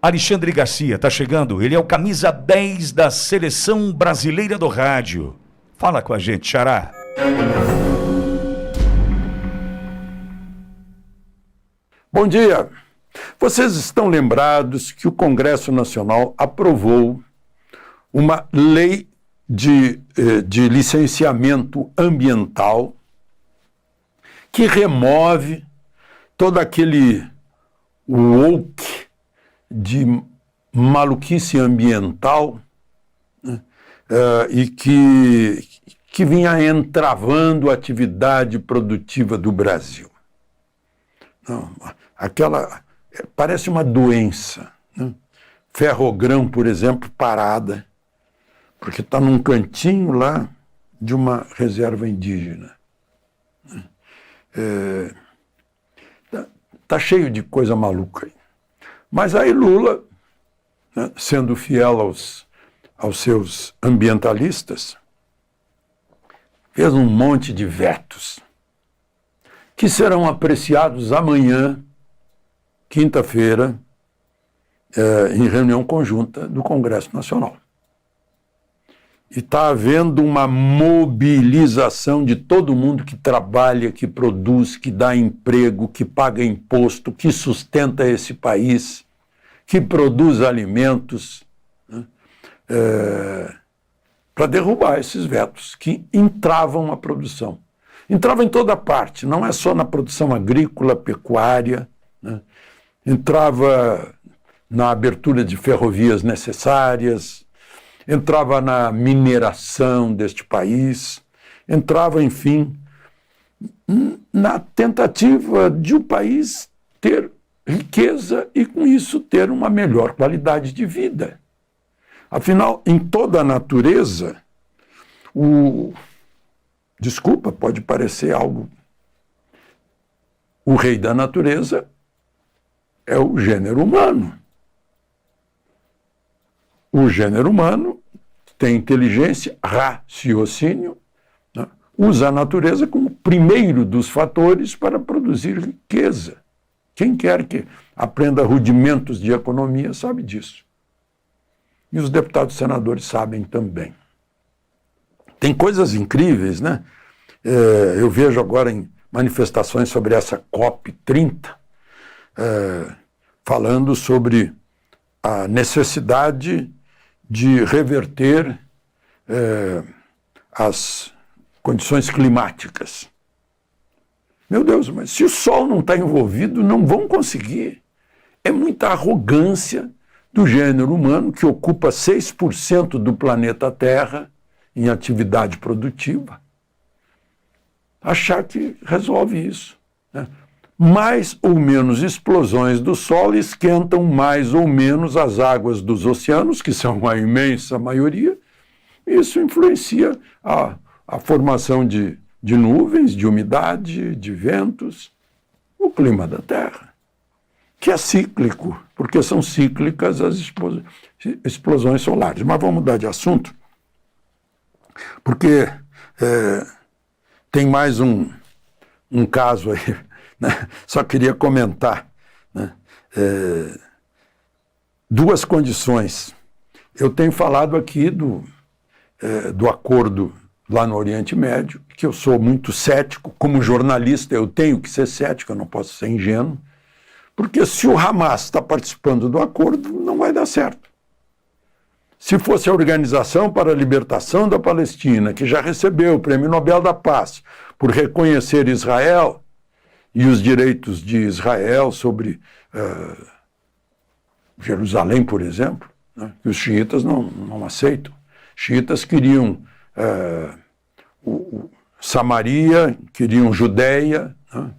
Alexandre Garcia está chegando, ele é o camisa 10 da Seleção Brasileira do Rádio. Fala com a gente, Xará. Bom dia. Vocês estão lembrados que o Congresso Nacional aprovou uma lei de licenciamento ambiental que remove todo aquele woke de maluquice ambiental, né, e que vinha entravando a atividade produtiva do Brasil. Não, parece uma doença, né? Ferrogrão, por exemplo, parada, porque está num cantinho lá de uma reserva indígena. Tá cheio de coisa maluca aí. Mas aí Lula, né, sendo fiel aos seus ambientalistas, fez um monte de vetos que serão apreciados amanhã, quinta-feira, em reunião conjunta do Congresso Nacional. E está havendo uma mobilização de todo mundo que trabalha, que produz, que dá emprego, que paga imposto, que sustenta esse país, que produz alimentos, né, para derrubar esses vetos que entravam a produção. Entrava em toda parte, não é só na produção agrícola, pecuária, né? Entrava na abertura de ferrovias necessárias, entrava na mineração deste país, entrava, enfim, na tentativa de o país ter riqueza e, com isso, ter uma melhor qualidade de vida. Afinal, em toda a natureza, desculpa, pode parecer algo. O rei da natureza é o gênero humano. O gênero humano tem inteligência, raciocínio, né? Usa a natureza como primeiro dos fatores para produzir riqueza. Quem quer que aprenda rudimentos de economia sabe disso. E os deputados e senadores sabem também. Tem coisas incríveis, né? Eu vejo agora em manifestações sobre essa COP30, falando sobre a necessidade de reverter as condições climáticas. Meu Deus, mas se o Sol não está envolvido, não vão conseguir. É muita arrogância do gênero humano, que ocupa 6% do planeta Terra em atividade produtiva, achar que resolve isso, né? Mais ou menos explosões do Sol esquentam mais ou menos as águas dos oceanos, que são a imensa maioria. Isso influencia a formação de nuvens, de umidade, de ventos, o clima da Terra, que é cíclico, porque são cíclicas as explosões solares. Mas vamos mudar de assunto, porque tem mais um caso aí, né? Só queria comentar, né? Duas condições. Eu tenho falado aqui do acordo lá no Oriente Médio, que eu sou muito cético. Como jornalista eu tenho que ser cético, eu não posso ser ingênuo, porque se o Hamas está participando do acordo, não vai dar certo. Se fosse a Organização para a Libertação da Palestina, que já recebeu o Prêmio Nobel da Paz por reconhecer Israel e os direitos de Israel sobre Jerusalém, por exemplo, né, que os xiitas não aceitam. Xiitas queriam Samaria, queriam Judeia, né?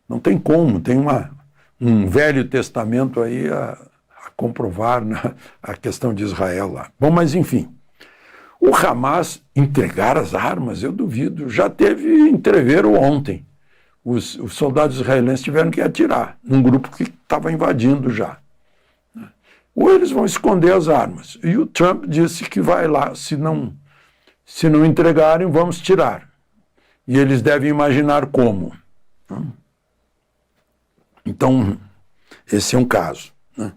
Não tem como, tem um Velho Testamento aí a comprovar, né, a questão de Israel lá. Bom, mas enfim, o Hamas entregar as armas, eu duvido. Já teve entreveiro ontem. Os soldados israelenses tiveram que atirar num grupo que estava invadindo já. Ou eles vão esconder as armas. E o Trump disse que vai lá, se não entregarem, vamos tirar. E eles devem imaginar como. Então, esse é um caso. né?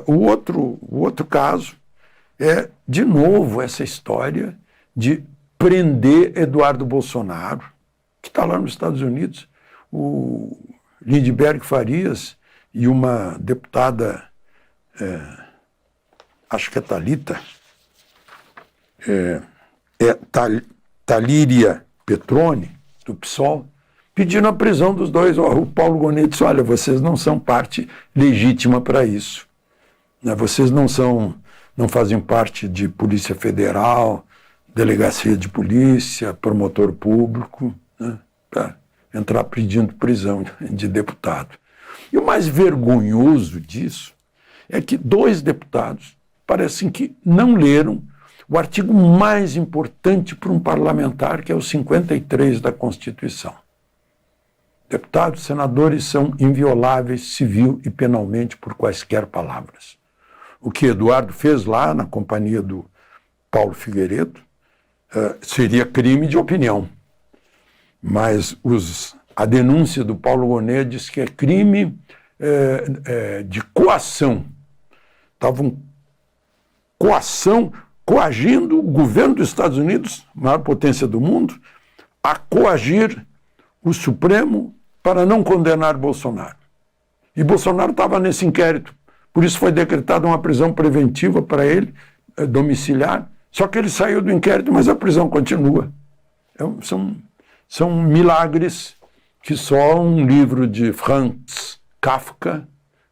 O outro caso é, de novo, essa história de prender Eduardo Bolsonaro, que está lá nos Estados Unidos. O Lindbergh Farias e uma deputada, acho que é Thalita, Talíria Petroni, do PSOL, pedindo a prisão dos dois. O Paulo Gonet disse: olha, vocês não são parte legítima para isso. Vocês não fazem parte de Polícia Federal, Delegacia de Polícia, promotor público, né, para entrar pedindo prisão de deputado. E o mais vergonhoso disso é que 2 deputados parecem que não leram o artigo mais importante para um parlamentar, que é o 53 da Constituição. Deputados e senadores são invioláveis civil e penalmente por quaisquer palavras. O que Eduardo fez lá na companhia do Paulo Figueiredo seria crime de opinião. Mas a denúncia do Paulo Gonet diz que é crime de coação. Estavam coagindo o governo dos Estados Unidos, maior potência do mundo, a coagir o Supremo para não condenar Bolsonaro. E Bolsonaro estava nesse inquérito. Por isso foi decretada uma prisão preventiva para ele, domiciliar. Só que ele saiu do inquérito, mas a prisão continua. São milagres que só um livro de Franz Kafka,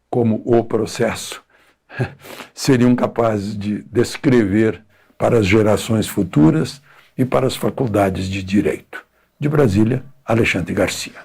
como O Processo, seriam capazes de descrever para as gerações futuras e para as faculdades de Direito. De Brasília, Alexandre Garcia.